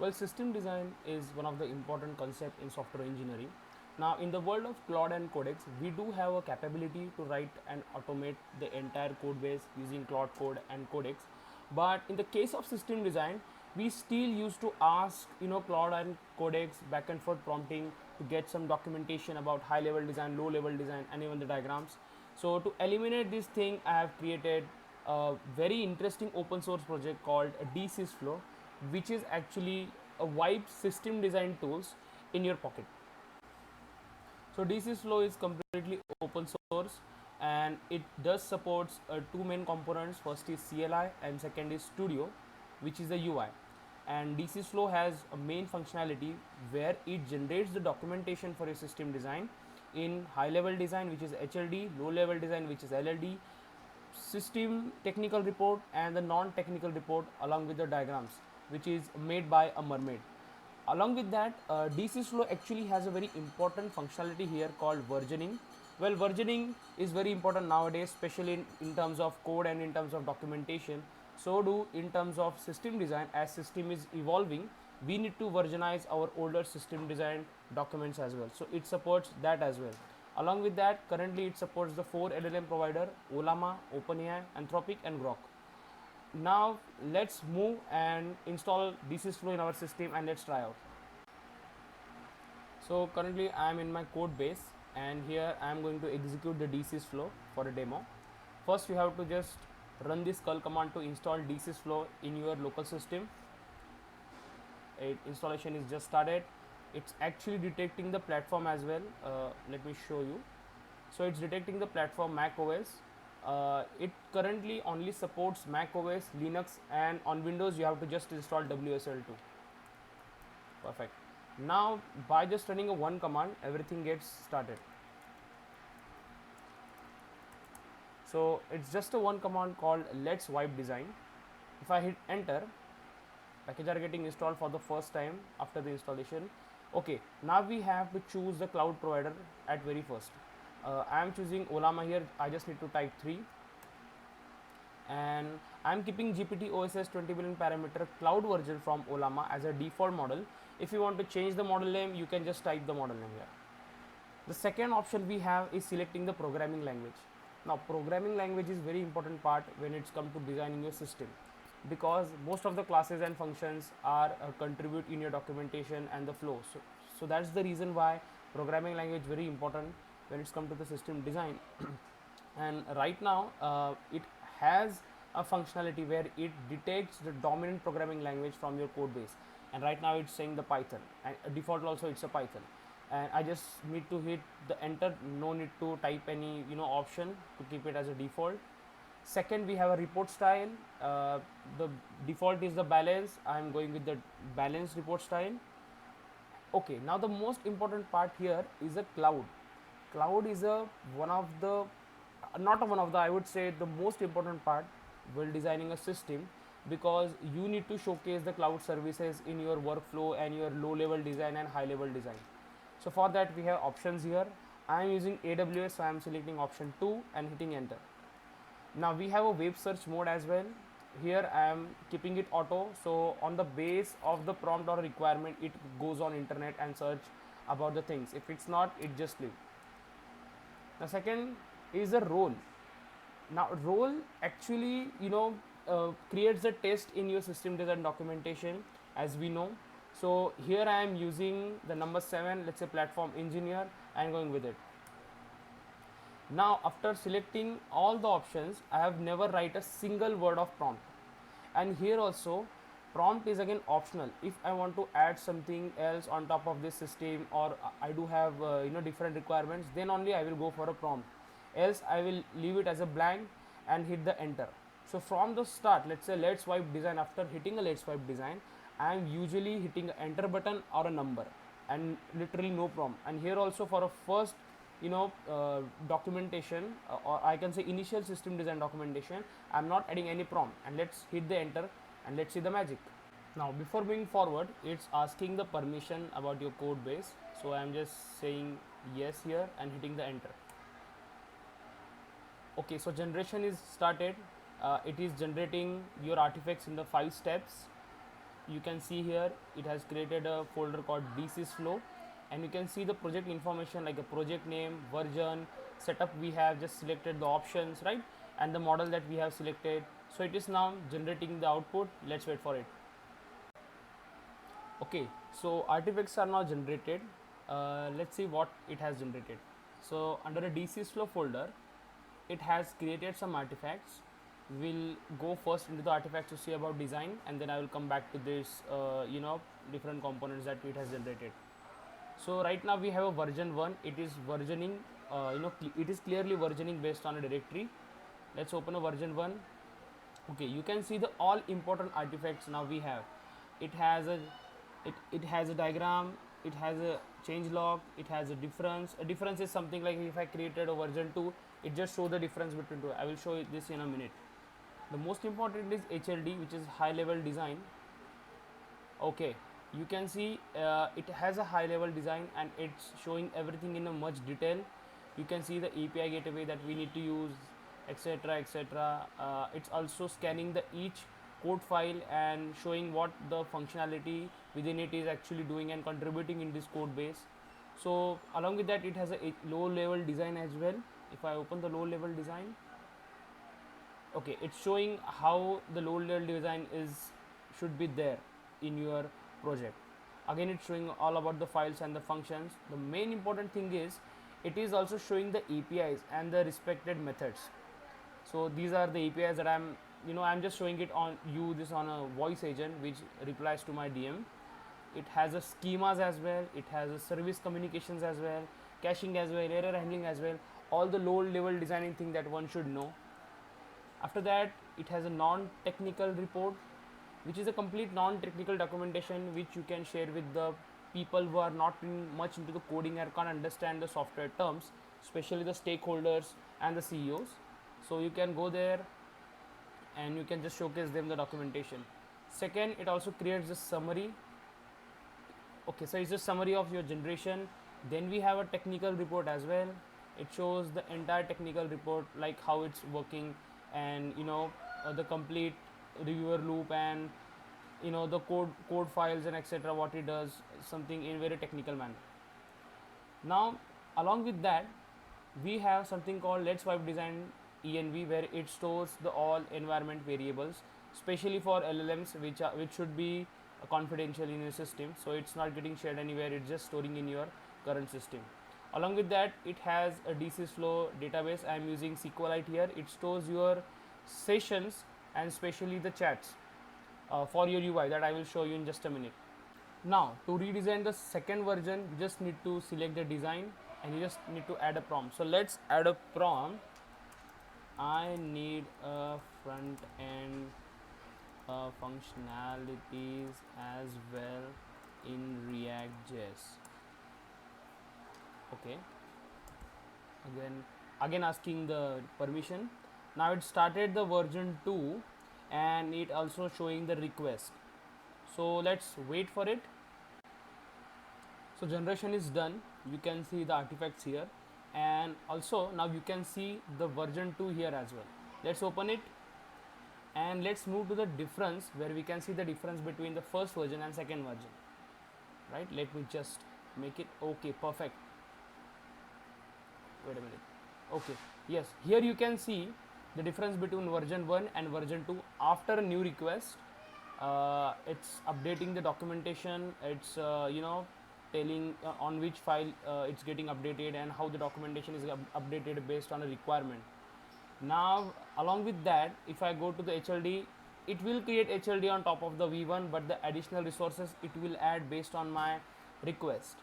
Well, system design is one of the important concepts in software engineering. Now, in the world of Cloud and Codex, we do have a capability to write and automate the entire code base using Cloud Code and Codex. But in the case of system design, we still used to ask, Cloud and Codex back and forth prompting to get some documentation about high level design, low level design, and even the diagrams. So to eliminate this thing, I have created a very interesting open source project called DeSysflow, which is actually a wipe system design tools in your pocket. So DeSysflow is completely open source and it does supports two main components. First is CLI and second is Studio, which is the UI. And DeSysflow has a main functionality where it generates the documentation for your system design in high level design, which is HLD, low level design, which is LLD, system technical report and the non-technical report along with the diagrams, which is made by a Mermaid. Along with that, DeSysflow actually has a very important functionality here called versioning. Well, versioning is very important nowadays, especially in terms of code and in terms of documentation. So do in terms of system design. As system is evolving, we need to versionize our older system design documents as well. So it supports that as well. Along with that, currently it supports the 4 LLM provider: Olama, OpenAI, Anthropic and Grok. Now let's move and install DeSysflow in our system and let's try out. So currently I am in my code base and here I am going to execute the DeSysflow for a demo. First you have to just run this curl command to install DeSysflow in your local system. Installation is just started. It's actually detecting the platform as well. Let me show you. So it's detecting the platform Mac OS. It currently only supports Mac OS, Linux, and on Windows you have to just install WSL2. Perfect. Now by just running a one command, everything gets started. So it's just a one command called let's wipe design. If I hit enter, packages are getting installed for the first time after the installation. Okay, now we have to choose the cloud provider at very first. I am choosing Olama here. I just need to type 3 and I am keeping GPT OSS 20 billion parameter cloud version from Olama as a default model. If you want to change the model name, you can just type the model name here. The second option we have is selecting the programming language. Now programming language is very important part when it's come to designing your system, because most of the classes and functions are contribute in your documentation and the flow. So that's the reason why programming language very important when it's come to the system design. And right now it has a functionality where it detects the dominant programming language from your code base, and right now it's saying the Python, and default also it's a Python, and I just need to hit the enter. No need to type any option to keep it as a default. Second, we have a report style. The default is the balance. I am going with the balanced report style. Okay, now the most important part here is a cloud. Cloud is a one of the not one of the, I would say, the most important part while designing a system, because you need to showcase the cloud services in your workflow and your low level design and high level design. So for that we have options here. I am using AWS, so I am selecting option 2 and hitting enter. Now we have a web search mode as well. Here I am keeping it auto, so on the base of the prompt or requirement it goes on internet and search about the things. If it's not, it just leave. The second is a role. Now role actually creates the test in your system design documentation, as we know. So here I am using the number 7, let's say platform engineer, and going with it. Now after selecting all the options, I have never write a single word of prompt, and here also prompt is again optional. If I want to add something else on top of this system, or I do have different requirements, then only I will go for a prompt, else I will leave it as a blank and hit the enter. So from the start, let's say let's wipe design, after hitting a let's wipe design, I am usually hitting a enter button or a number and literally no prompt. And here also for a first documentation, or I can say initial system design documentation, I am not adding any prompt, and let's hit the enter and let's see the magic. Now before moving forward, it's asking the permission about your code base, so I am just saying yes here and hitting the enter. Okay, so generation is started. It is generating your artifacts in the 5 steps. you can see here it has created a folder called DeSysflow, and you can see the project information like a project name, version, setup. We have just selected the options, right, and the model that we have selected. So it is now generating the output. Let's wait for it. Okay, so artifacts are now generated. Let's see what it has generated. So under a DeSysflow folder, it has created some artifacts. We'll go first into the artifacts to see about design, and then I will come back to this different components that it has generated. So right now we have a version 1. It is versioning, it is clearly versioning based on a directory. Let's open a version 1. Okay, you can see the all important artifacts now we have. It has a it has a diagram, it has a change log, it has a difference. A difference is something like if I created a version 2, it just shows the difference between two. I will show you this in a minute. The most important is HLD, which is high level design. Okay, you can see it has a high level design and it's showing everything in a much detail. You can see the API gateway that we need to use, etc, etc. It's also scanning the each code file and showing what the functionality within it is actually doing and contributing in this code base. So along with that, it has a low level design as well. If I open the low level design, okay, it's showing how the low level design should be there in your project. Again, it's showing all about the files and the functions. The main important thing is it is also showing the APIs and the respected methods. So these are the APIs that I'm just showing it on this on a voice agent which replies to my DM. It has a schemas as well, it has a service communications as well, caching as well, error handling as well, all the low level designing thing that one should know. After that, it has a non-technical report, which is a complete non-technical documentation which you can share with the people who are not much into the coding and can't understand the software terms, especially the stakeholders and the CEOs. So you can go there and you can just showcase them the documentation. Second, it also creates a summary. Okay, so it's a summary of your generation. Then we have a technical report as well. It shows the entire technical report, like how it's working, and the complete reviewer loop, and the code files and etc, what it does, something in very technical manner. Now along with that, we have something called Let's Wipe Design env, where it stores the all environment variables, especially for LLMs, which should be confidential in your system, so it's not getting shared anywhere, it's just storing in your current system. Along with that, it has a DeSysflow database. I am using SQLite here. It stores your sessions and especially the chats for your UI that I will show you in just a minute. Now to redesign the second version, you just need to select the design and you just need to add a prompt. So let's add a prompt. I need a front end functionalities as well in React.js. Okay, again asking the permission. Now it started the version 2 and it also showing the request. So let's wait for it. So generation is done. You can see the artifacts here, and also now you can see the version 2 here as well. Let's open it and let's move to the difference, where we can see the difference between the first version and second version. Right, let me just make it okay, perfect. Wait a minute. Okay, yes, here you can see the difference between version 1 and version 2 after a new request. It's updating the documentation, it's telling on which file it's getting updated and how the documentation is updated based on a requirement. Now along with that, if I go to the HLD, it will create HLD on top of the V1, but the additional resources it will add based on my request.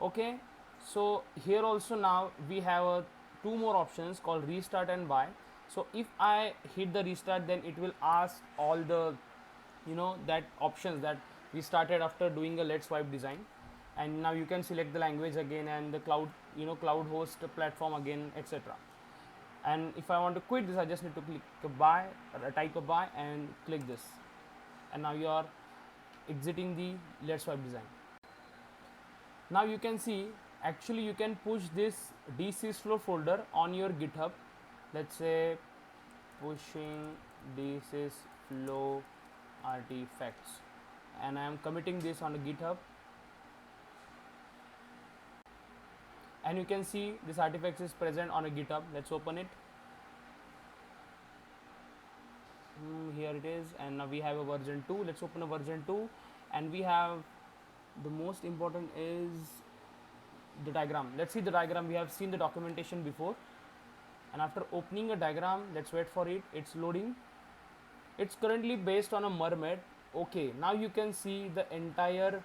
Okay, so here also now we have two more options called restart and buy. So if I hit the restart, then it will ask all the that options that we started after doing a Let's Wipe design, and now you can select the language again and the cloud cloud host platform again, etc. And if I want to quit this, I just need to click a buy, type a buy and click this, and now you are exiting the Let's Wipe design. Now you can see actually you can push this DeSysflow folder on your GitHub. Let's say pushing DeSysflow artifacts, and I am committing this on a GitHub, and you can see this artifact is present on a GitHub. Let's open it. Here it is, and now we have a version 2. Let's open a version 2, and we have the most important is the diagram. Let's see the diagram. We have seen the documentation before, and after opening a diagram, let's wait for it. It's loading. It's currently based on a Mermaid. Okay, now you can see the entire,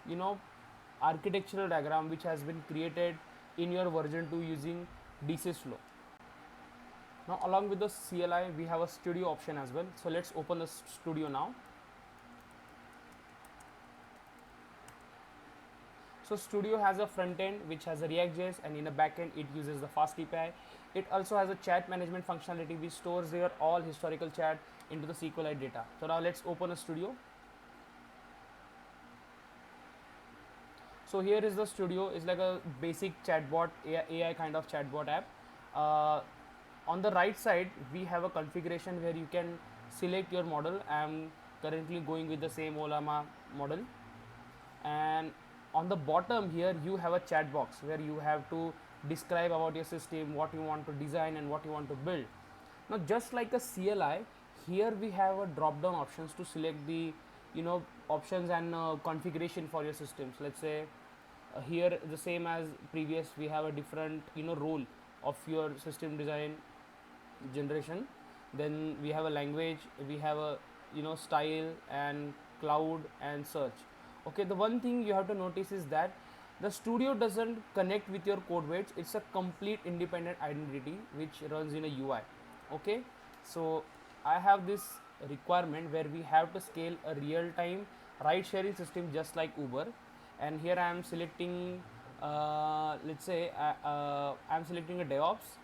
you know, architectural diagram which has been created in your version 2 using DeSysflow. Now along with the CLI, we have a studio option as well. So let's open the studio now. So studio has a front end which has a React.js, and in a back end it uses the fast API. It also has a chat management functionality which stores your all historical chat into the SQLite data. So now let's open a studio. So here is the studio. It's like a basic chatbot, AI kind of chatbot app. On the right side, we have a configuration where you can select your model. I am currently going with the same Ollama model. And on the bottom here, you have a chat box where you have to describe about your system, what you want to design and what you want to build. Now, just like a CLI, here we have a drop down options to select the, you know, options and configuration for your systems. Let's say here the same as previous, we have a different, you know, role of your system design generation. Then we have a language, we have a, you know, style and cloud and search. Okay, the one thing you have to notice is that the studio doesn't connect with your code weights. It's a complete independent identity which runs in a UI. Okay, so I have this requirement where we have to scale a real-time ride sharing system just like Uber, and here I am selecting let's say I am selecting a DevOps.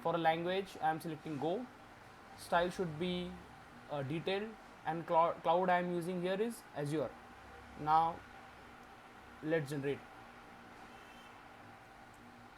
For a language I am selecting Go. Style should be detailed, and cloud I am using here is Azure. Now let's generate.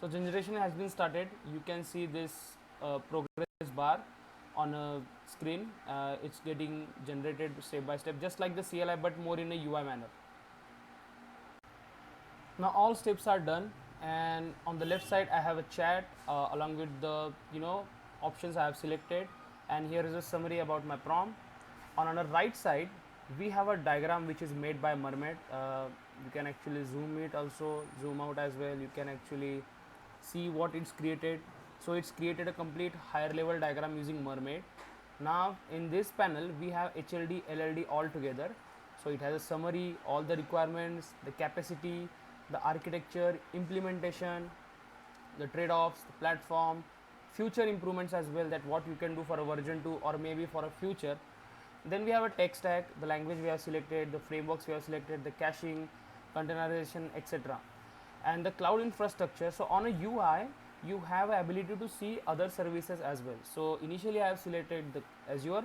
So generation has been started. You can see this progress bar on a screen. It's getting generated step by step, just like the CLI but more in a UI manner. Now all steps are done, and on the left side I have a chat along with the, you know, options I have selected, and here is a summary about my prompt. On the right side we have a diagram which is made by Mermaid. You can actually zoom it, also zoom out as well. You can actually see what it's created. So it's created a complete higher level diagram using Mermaid. Now in this panel we have HLD, LLD all together. So it has a summary, all the requirements, the capacity, the architecture, implementation, the trade-offs, the platform, future improvements as well, that what you can do for a version 2 or maybe for a future. Then we have a tech stack, the language we have selected, the frameworks we have selected, the caching, containerization, etc. And the cloud infrastructure. So on a UI you have the ability to see other services as well. So initially I have selected the Azure,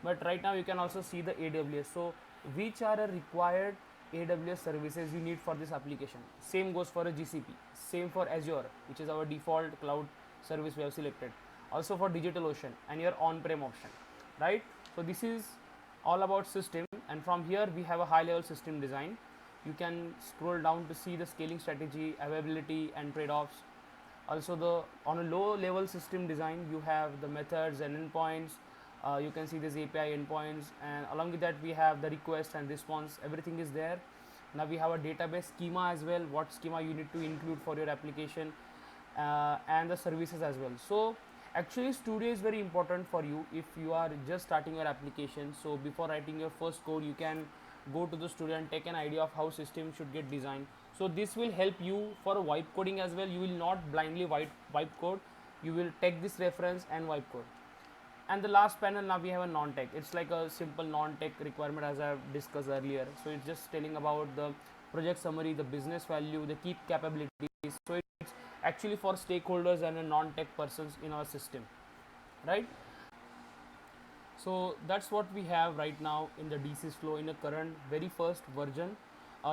but right now you can also see the AWS. So which are a required AWS services you need for this application. Same goes for a GCP, same for Azure, which is our default cloud service we have selected. Also for DigitalOcean and your on-prem option, right? So this is all about system, and from here we have a high level system design. You can scroll down to see the scaling strategy, availability and trade-offs. Also on a low level system design you have the methods and endpoints. You can see this API endpoints, and along with that we have the request and response. Everything is there. Now we have a database schema as well, what schema you need to include for your application, and the services as well. So actually studio is very important for you if you are just starting your application. So before writing your first code you can go to the studio and take an idea of how system should get designed. So this will help you for wipe coding as well. You will not blindly wipe code. You will take this reference and wipe code. And the last panel, now we have a non-tech. It's like a simple non-tech requirement as I have discussed earlier. So it's just telling about the project summary, the business value, the key capabilities. So it's actually for stakeholders and a non-tech persons in our system, right? So that's what we have right now in the DeSysflow in the current very first version.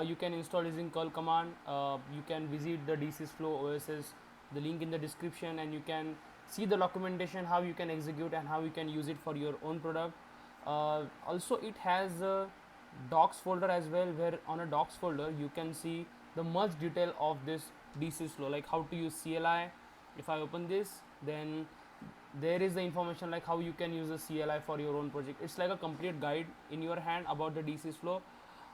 You can install using curl command. You can visit the DeSysflow OSS, the link in the description, and you can see the documentation how you can execute and how you can use it for your own product. Also it has docs folder as well, where on a docs folder you can see the much detail of this DeSysflow, like how to use CLI. If I open this, then there is the information like how you can use the CLI for your own project. It's like a complete guide in your hand about the DeSysflow.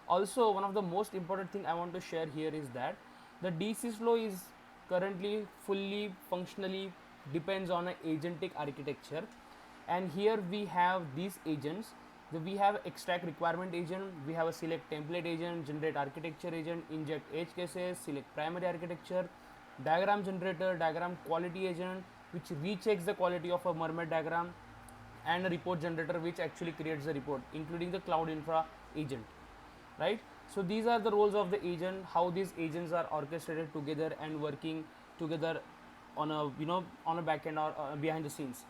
Also, one of the most important thing I want to share here is that the DeSysflow is currently fully functionally depends on an agentic architecture, and here we have these agents. We have extract requirement agent, we have a select template agent, generate architecture agent, inject edge cases, select primary architecture, diagram generator, diagram quality agent which rechecks the quality of a Mermaid diagram, and a report generator which actually creates the report, including the cloud infra agent, right? So these are the roles of the agent, how these agents are orchestrated together and working together on a, you know, on a backend or behind the scenes.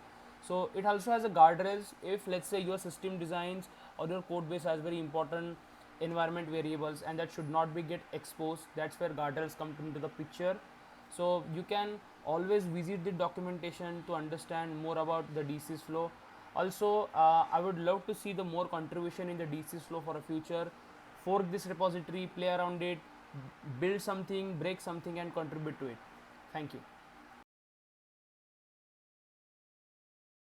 So it also has a guardrails. If let's say your system designs or your code base has very important environment variables and that should not be get exposed, that's where guardrails come into the picture. So you can always visit the documentation to understand more about the DeSysflow. Also, I would love to see the more contribution in the DeSysflow for a future. Fork this repository, play around it, build something, break something, and contribute to it. Thank you.